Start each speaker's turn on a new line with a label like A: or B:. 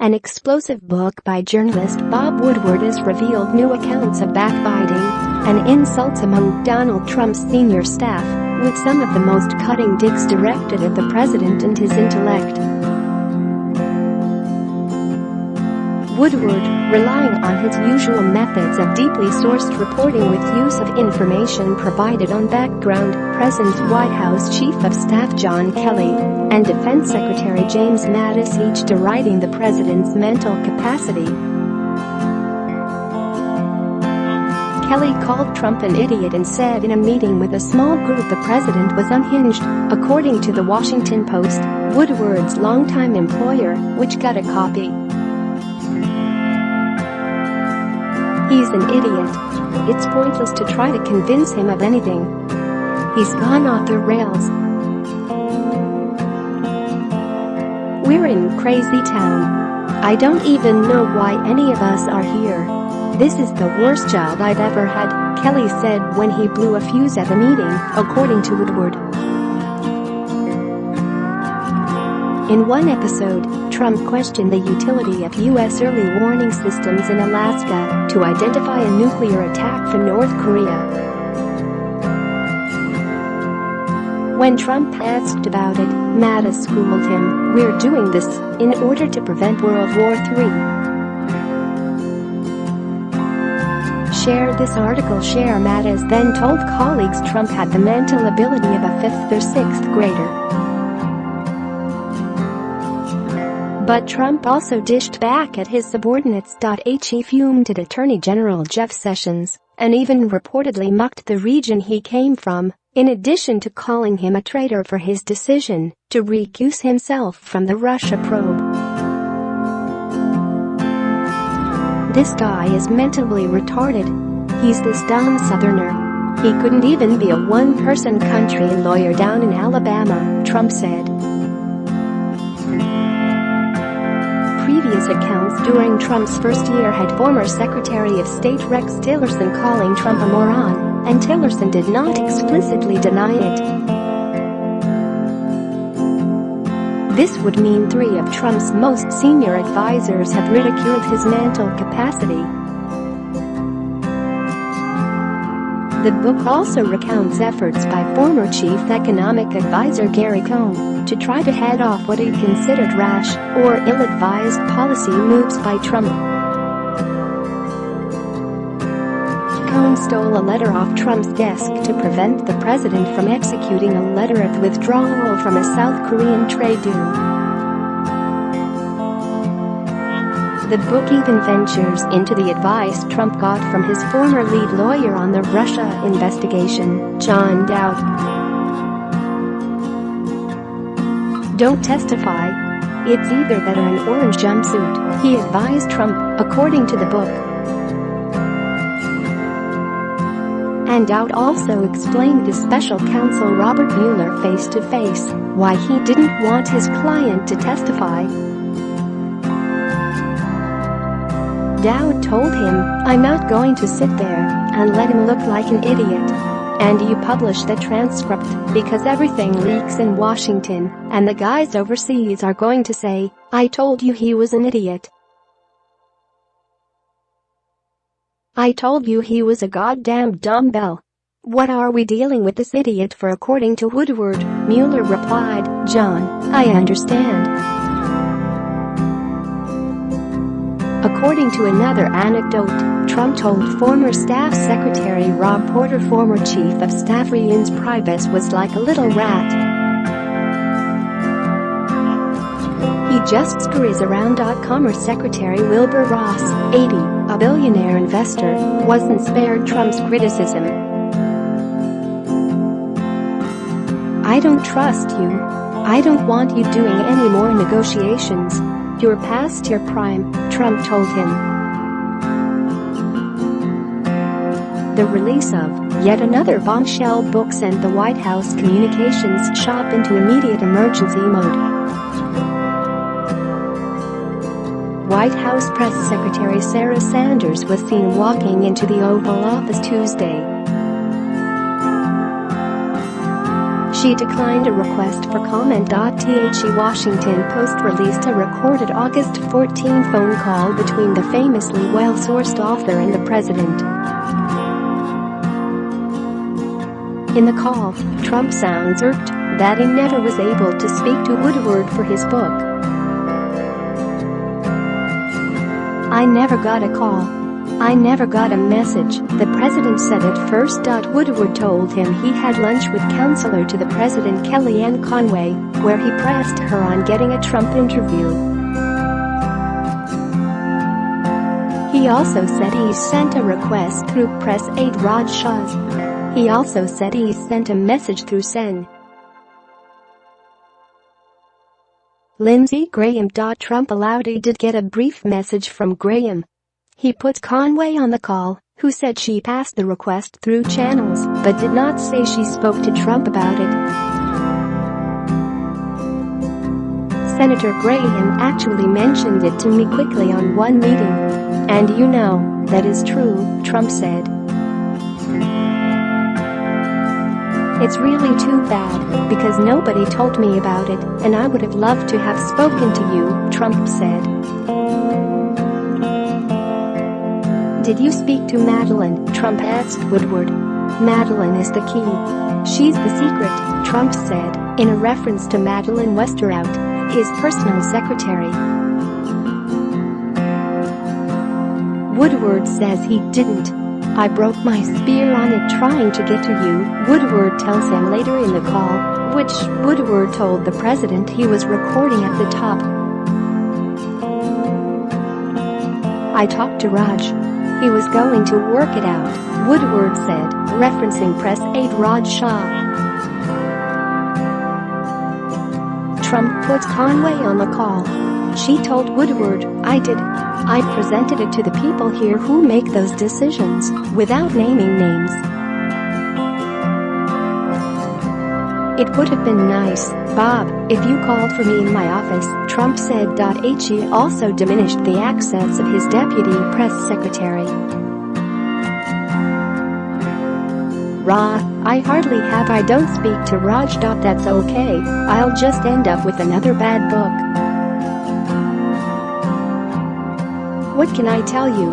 A: An explosive book by journalist Bob Woodward has revealed new accounts of backbiting and insults among Donald Trump's senior staff, with some of the most cutting digs directed at the president and his intellect. Woodward, relying on his usual methods of deeply sourced reporting with use of information provided on background, present White House Chief of Staff John Kelly and Defense Secretary James Mattis, each deriding the president's mental capacity. Kelly called Trump an idiot and said in a meeting with a small group the president was unhinged, according to the Washington Post, Woodward's longtime employer, which got a copy. "He's an idiot. It's pointless to try to convince him of anything. He's gone off the rails. We're in crazy town. I don't even know why any of us are here. This is the worst job I've ever had," Kelly said when he blew a fuse at the meeting, according to Woodward. In one episode, Trump questioned the utility of U.S. early warning systems in Alaska to identify a nuclear attack from North Korea. When Trump asked about it, Mattis schooled him, "We're doing this in order to prevent World War III. Share this article." Mattis then told colleagues Trump had the mental ability of a 5th or 6th grader. But Trump also dished back at his subordinates. He fumed at Attorney General Jeff Sessions and even reportedly mocked the region he came from, in addition to calling him a traitor for his decision to recuse himself from the Russia probe. "This guy is mentally retarded. He's this dumb Southerner. He couldn't even be a one-person country lawyer down in Alabama," Trump said. Previous accounts during Trump's first year had former Secretary of State Rex Tillerson calling Trump a moron, and Tillerson did not explicitly deny it. This would mean 3 of Trump's most senior advisors have ridiculed his mental capacity. The book also recounts efforts by former Chief Economic Advisor Gary Cohn to try to head off what he considered rash or ill-advised policy moves by Trump. Cohn stole a letter off Trump's desk to prevent the president from executing a letter of withdrawal from a South Korean trade deal. The book even ventures into the advice Trump got from his former lead lawyer on the Russia investigation, John Dowd. "Don't testify. It's either that or an orange jumpsuit," he advised Trump, according to the book. And Dowd also explained to special counsel Robert Mueller face-to-face why he didn't want his client to testify. Dowd told him, "I'm not going to sit there and let him look like an idiot. And you publish the transcript because everything leaks in Washington, and the guys overseas are going to say, 'I told you he was an idiot. I told you he was a goddamn dumbbell. What are we dealing with this idiot for?' According to Woodward, Mueller replied, "John, I understand." According to another anecdote, Trump told former Staff Secretary Rob Porter former Chief of Staff Reince Priebus was like a little rat. He just scurries around. Commerce Secretary Wilbur Ross, 80, a billionaire investor, wasn't spared Trump's criticism. "I don't trust you. I don't want you doing any more negotiations. You're past your prime," Trump told him. The release of yet another bombshell book sent the White House communications shop into immediate emergency mode. White House Press Secretary Sarah Sanders was seen walking into the Oval Office Tuesday. She declined a request for comment. The Washington Post released a recorded August 14 phone call between the famously well-sourced author and the president. In the call, Trump sounds irked that he never was able to speak to Woodward for his book. "I never got a call. I never got a message," the president said at first. Woodward told him he had lunch with counselor to the president Kellyanne Conway, where he pressed her on getting a Trump interview. He also said he sent a request through press aide Raj Shah. He also said he sent a message through Sen. Lindsey Graham. Trump allowed he did get a brief message from Graham. He put Conway on the call, who said she passed the request through channels but did not say she spoke to Trump about it. "Senator Graham actually mentioned it to me quickly on one meeting. And you know, that is true," Trump said. "It's really too bad, because nobody told me about it, and I would have loved to have spoken to you," Trump said. "Did you speak to Madeleine?" Trump asked Woodward. "Madeleine is the key. She's the secret," Trump said, in a reference to Madeleine Westerhout, his personal secretary. Woodward says he didn't. "I broke my spear on it trying to get to you," Woodward tells him later in the call, which Woodward told the president he was recording at the top. "I talked to Raj. He was going to work it out," Woodward said, referencing press aide Raj Shah. Trump put Conway on the call. She told Woodward, "I did. I presented it to the people here who make those decisions," without naming names. "It would have been nice, Bob, if you called for me in my office," Trump said. He also diminished the access of his deputy press secretary. "I hardly have. I don't speak to Raj. That's okay. I'll just end up with another bad book. What can I tell you?